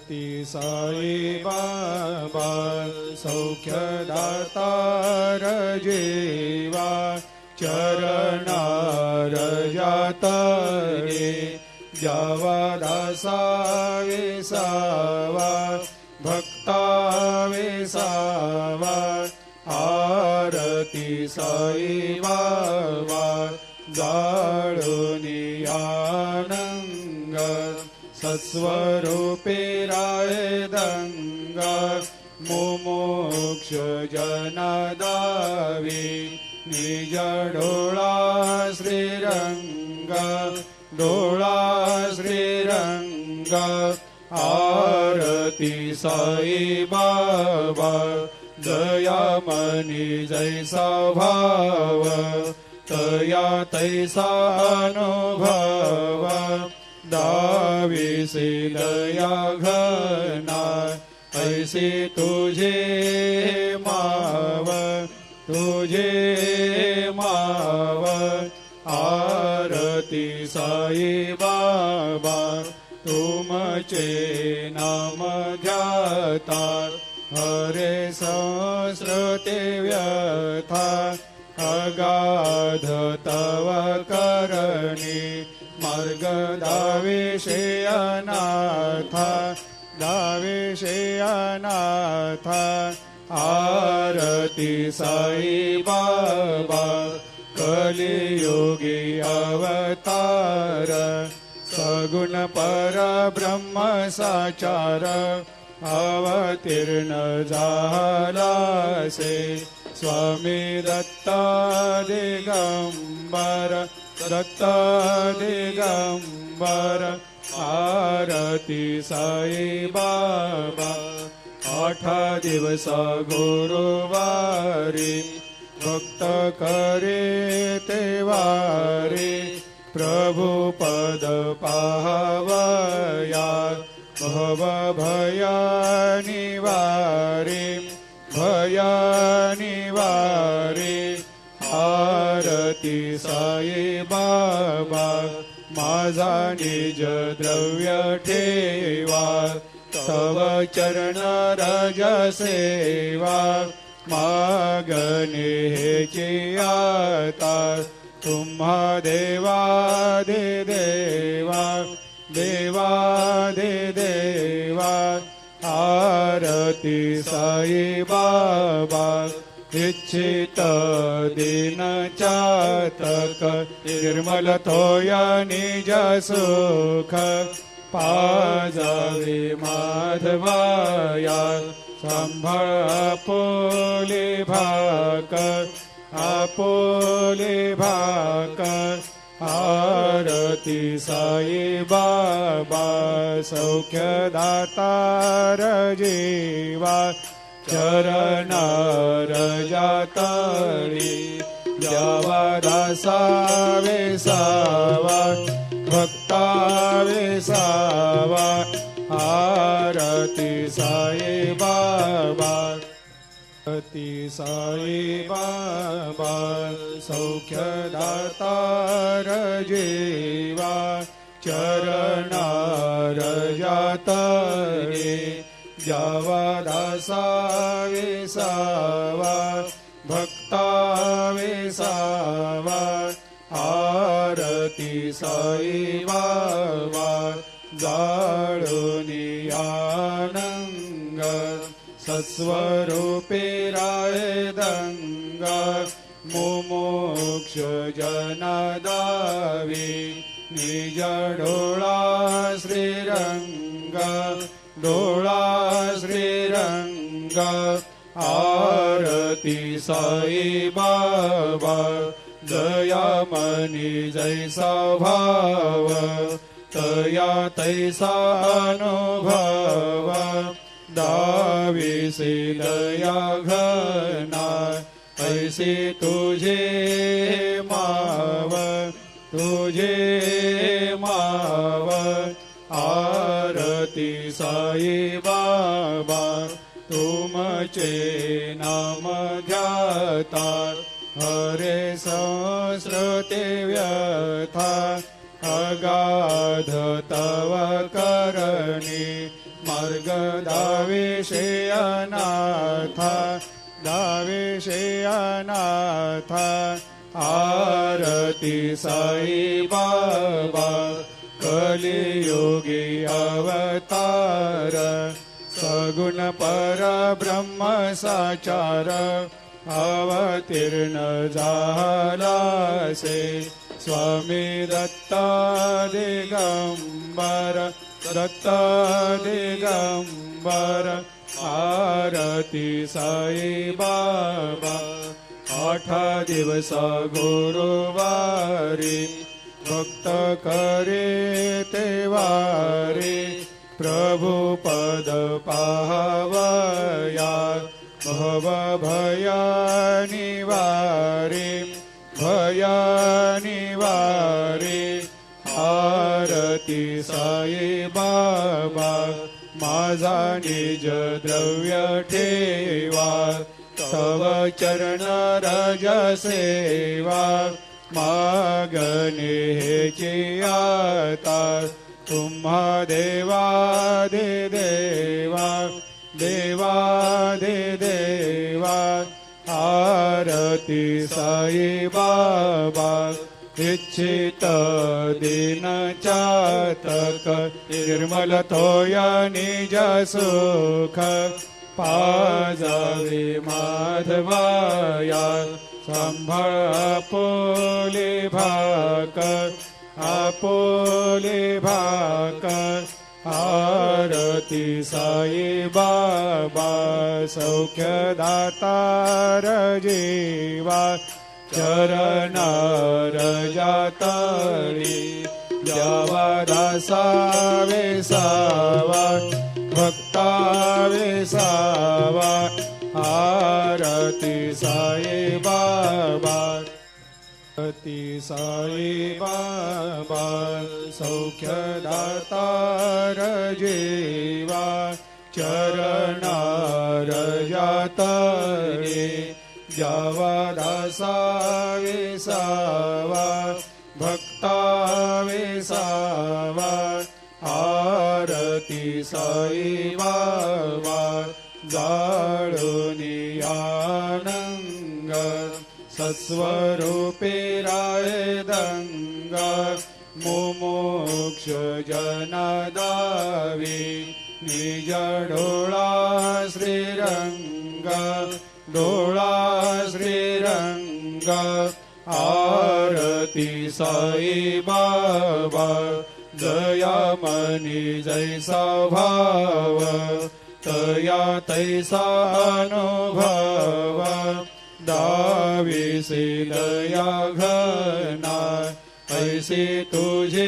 ती साई बाबा सौख्यदातार जीवा चरणार जातरे जावा दासा विसावा भक्ता विसावा आरती साई बाबा जाळुनी आनंग सत्स्वरूपे राय दंग मुमुक्ष जनदावी निज डोळा श्रीरंग डोळा श्रीरंग आरती साई बाबा दयामनी जैसा भाव तया तैसा अनुभव दाविसी दया घना ऐसी तुझे माव तुझे माव आरती साई बाबा तुमचे नाम ध्याता हरे संस्कृते व्यथा अगाध तव करणी मार्ग दाविषे अनाथा दाविषे अनाथा आरती साई बाबा कलियुगी अवतार सगुण परब्रह्म साचार अवतीर्ण झालासे स्वामी दत्त दिगंबर दत्त दिगंबर आरती साई बाबा 8 दिवस गुरुवारी भक्त करे तेवारी प्रभु पद पाहवया भव भया निवारी भया निवारी आरती साई बाबा माझा निज द्रव्य ठेवा तव चरण रज सेवा मागणे हेची आता तुम्हा देवादि देवा देवादि देवा आरती साई बाबा इच्छित दिन चातक निर्मल थोया निज सुख पाजावे माधवाया सांभाळ आपोले भाक आरती साई बाबा सौख्यदातार जीवा चरणार जातळी द्यावा दासा विसावा भक्ता विसावा आरती साई बाबा आरती साई बाबा सौख्यदातार जीवा चरणार जातळे जावा दासा विसावा भक्ता विसावा आरती साई बाबा जाळुनी आनंग सत्स्वरूपे राय दंग मुमुक्ष जनदावी निज डोळा श्रीरंग डोळा श्रीरंग आरती साई बाबा दयामनी जैसा भाव तया तैसा अनुभव दाविसी दया घना ऐसी तुझे माव तुझे माव आरती साई बाबा तुमचे नाम ध्याता हरे संस्कृते व्यथा अगाध तव करणी मार्ग दाविषे अनाथा दाविषे अनाथा आरती साई बाबा कलियुगी अवतार सगुण परब्रह्म साचार अवतीर्ण झालासे स्वामी दत्ता दिगंबर दत्ता दिगंबर आरती साई बाबा 8 दिवस गुरुवारी भक्त करे ते वारी प्रभु पद पाहवया भव भया निवारे भया निवारे आरती साई बाबा माझा निज द्रव्य ठेवा तव चरण रज सेवा मागणे हेची आता तुम्हा देवा दे देवा देवा दे देवा आरती साई बाबा इच्छित दिन चातक निर्मल तोया निज सुख पाजावे माधवाया संभाळ आपोले भाक आरती साई बाबा सौख्य दातार जीवा चरणार जातळी जावा दासा वेसावा भक्ता वेसावा आरती साई बाबा आरती साई बाबा सौख्य दातार जीवा चरणार जातळे जावा दासा वेसावा भक्ता वेसावा आरती साई बाबा जाळूनी आनंग सत्स्वरूपे राय दंग मुमुक्ष जनदावी निज डोळा श्रीरंग डोळा श्रीरंग आरती साई बाबा जया मनी जैसा भाव तया तैसा अनुभव दाविसे दया घना ऐसे तुझे